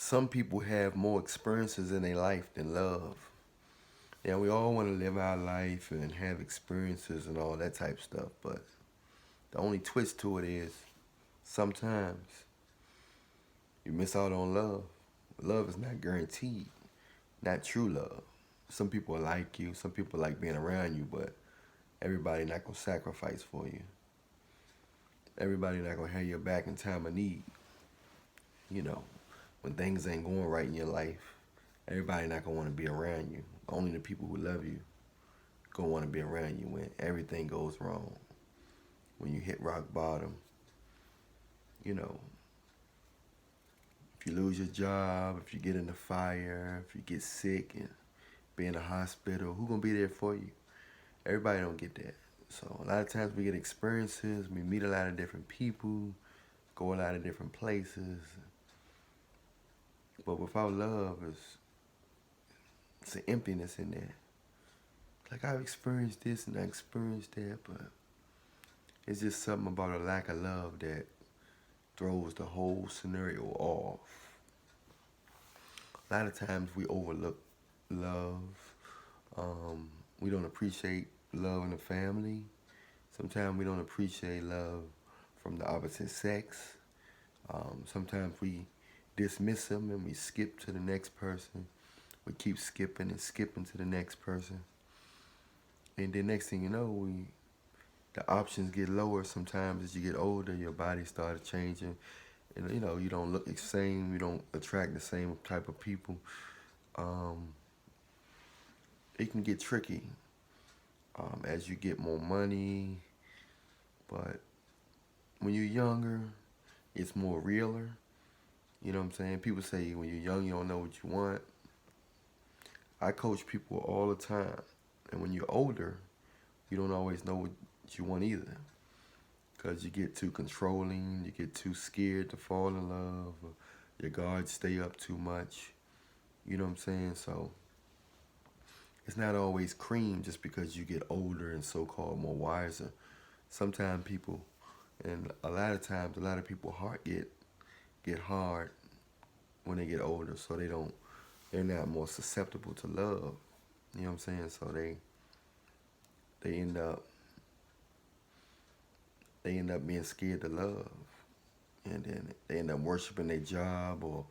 some people have more experiences in their life than love. Yeah, we all want to live our life and have experiences and all that type of stuff, but the only twist to it is sometimes you miss out on love. Love is not guaranteed, not true love. Some people like you, some people like being around you, but everybody not gonna sacrifice for you. Everybody not gonna have your back in time of need. You know, when things ain't going right in your life, everybody not gonna want to be around you. Only the people who love you gonna want to be around you when everything goes wrong. When you hit rock bottom, you know, if you lose your job, if you get in a fire, if you get sick and be in a hospital, who gonna be there for you? Everybody don't get that. So a lot of times we get experiences, we meet a lot of different people, go a lot of different places. But without love, it's an emptiness in there. Like I've experienced this and I experienced that, but it's just something about a lack of love that throws the whole scenario off. A lot of times we overlook love. We don't appreciate love in the family. Sometimes we don't appreciate love from the opposite sex. Sometimes we dismiss them and we skip to the next person. We keep skipping and skipping to the next person. And then next thing you know, the options get lower sometimes as you get older. Your body starts changing. And you don't look the same. You don't attract the same type of people. It can get tricky as you get more money. But when you're younger, it's more realer. You know what I'm saying? People say when you're young, you don't know what you want. I coach people all the time. And when you're older, you don't always know what you want either. Because you get too controlling, you get too scared to fall in love, or your guards stay up too much. You know what I'm saying? So it's not always cream just because you get older and so-called more wiser. Sometimes people, and a lot of times, a lot of people's heart get hard when they get older, so they're not more susceptible to love. You know what I'm saying? So they end up being scared to love, and then they end up worshiping their job or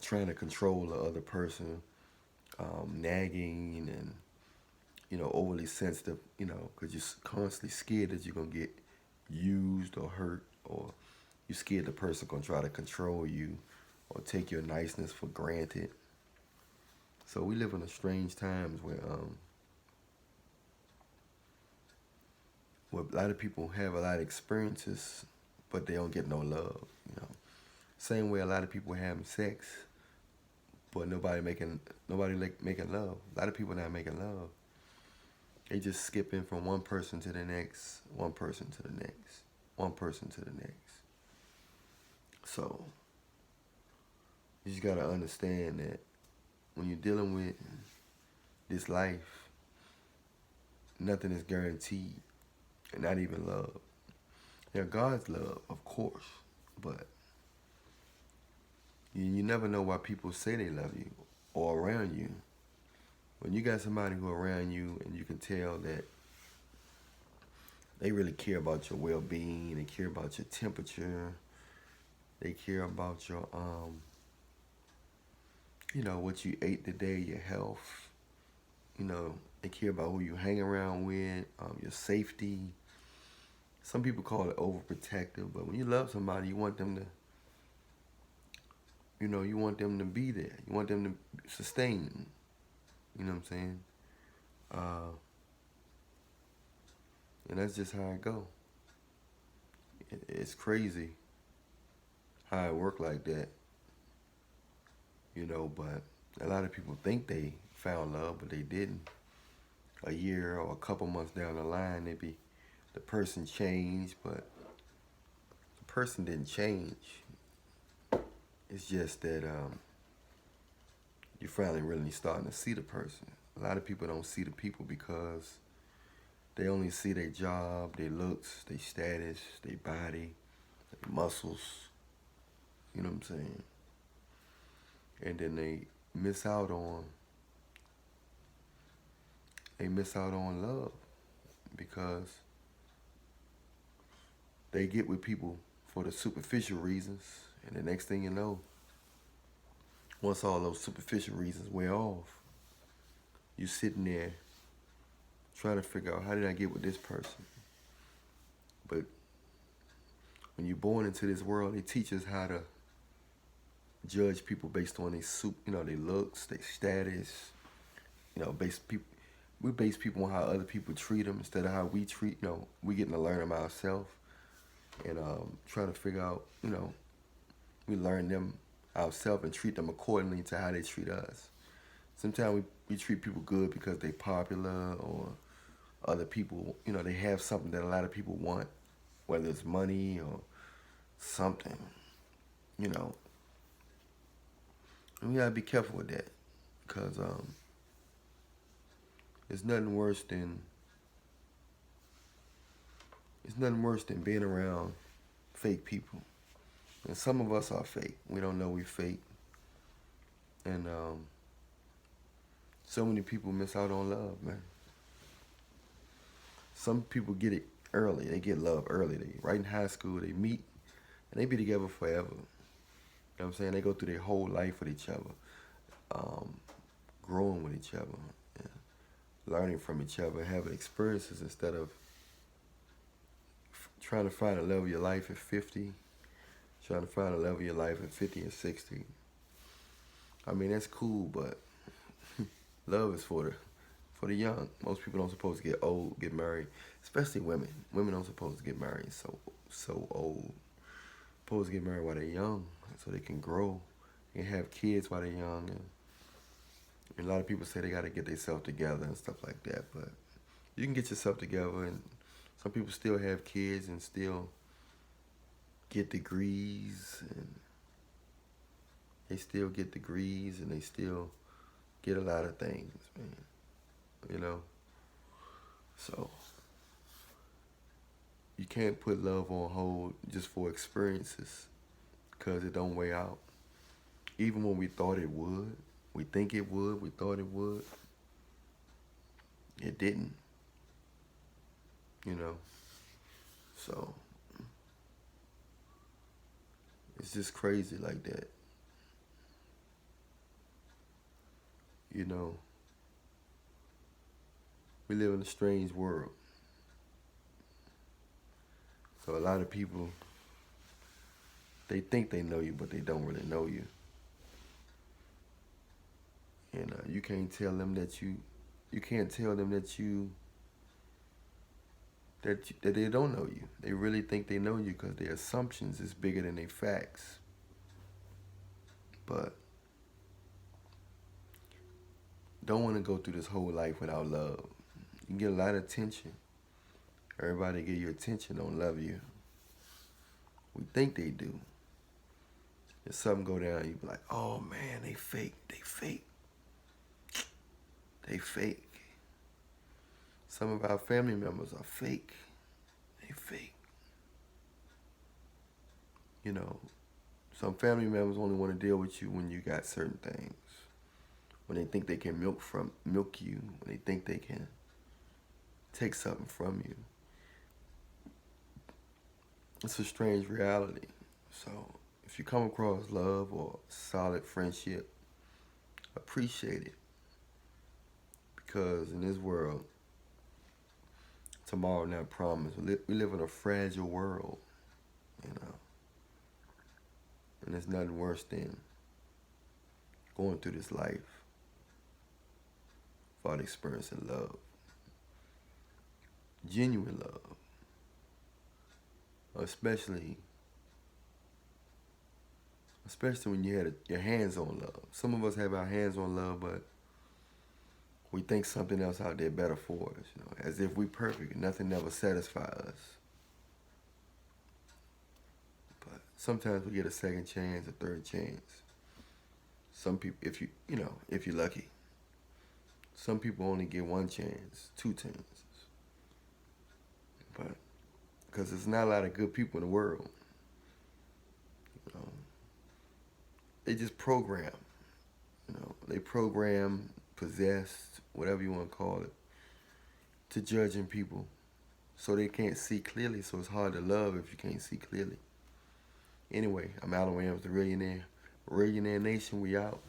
trying to control the other person, nagging and overly sensitive. Because you're constantly scared that you're gonna get used or hurt, or you're scared the person gonna try to control you or take your niceness for granted. So we live in a strange times where a lot of people have a lot of experiences, but they don't get no love. Same way a lot of people having sex, but nobody making love. A lot of people not making love. They just skipping from one person to the next, one person to the next, one person to the next. So you just gotta understand that when you're dealing with this life, nothing is guaranteed, and not even love. God's love, of course, but you never know why people say they love you or around you. When you got somebody who around you and you can tell that they really care about your well-being, they care about your temperature, they care about your what you ate today, your health. They care about who you hang around with, your safety. Some people call it overprotective, but when you love somebody, you want them to, you want them to be there. You want them to sustain. You know what I'm saying? And that's just how it go. It's crazy how it work like that. But a lot of people think they found love, but they didn't. A year or a couple months down the line, the person changed, but the person didn't change. It's just that you're finally really starting to see the person. A lot of people don't see the people because they only see their job, their looks, their status, their body, their muscles. You know what I'm saying? and then they miss out on love because they get with people for the superficial reasons, and the next thing you know, once all those superficial reasons wear off, you sitting there trying to figure out, how did I get with this person? But when you're born into this world, they teach us how to judge people based on their looks, their status. We base people on how other people treat them instead of how we treat. We getting to learn them ourselves and trying to figure out. We learn them ourselves and treat them accordingly to how they treat us. Sometimes we treat people good because they popular, or other people, they have something that a lot of people want, whether it's money or something, and we gotta be careful with that, because it's nothing worse than being around fake people. And some of us are fake. We don't know we fake. And so many people miss out on love, man. Some people get it early. They get love early. Right in high school, they meet, and they be together forever. You know what I'm saying? They go through their whole life with each other, growing with each other, learning from each other, having experiences instead of trying to find the love of your life at 50, trying to find the love of your life at 50 and 60. I mean, that's cool, but love is for the young. Most people don't supposed to get old, get married, especially women. Women don't supposed to get married so old. Supposed to get married while they're young so they can grow and have kids while they're young. And a lot of people say they got to get themselves together and stuff like that, but you can get yourself together, and some people still have kids and still get degrees, and they still get degrees, and they still get a lot of things, man. So you can't put love on hold just for experiences, because it don't weigh out. Even when we thought it would, we think it would, we thought it would, it didn't. So it's just crazy like that. We live in a strange world. So a lot of people, they think they know you, but they don't really know you. And you can't tell them that that they don't know you. They really think they know you because their assumptions is bigger than their facts. But don't want to go through this whole life without love. You can get a lot of attention. Everybody give you attention don't love you. We think they do. If something go down, you be like, oh man, they fake. Some of our family members are fake. They fake. Some family members only want to deal with you when you got certain things. When they think they can milk you. When they think they can take something from you. It's a strange reality. So if you come across love or solid friendship, appreciate it. Because in this world, tomorrow not promised. We live in a fragile world, and there's nothing worse than going through this life without experiencing love, genuine love, especially when you had your hands on love. Some of us have our hands on love, but we think something else out there better for us, as if we perfect and nothing ever satisfies us. But sometimes we get a second chance, a third chance. Some people, if you're lucky. Some people only get one chance, two chances. But because there's not a lot of good people in the world. They just program. they program, possessed, whatever you want to call it, to judging people. So they can't see clearly, so it's hard to love if you can't see clearly. Anyway, I'm Allan, the Reallionaire. Reallionaire Nation, we out.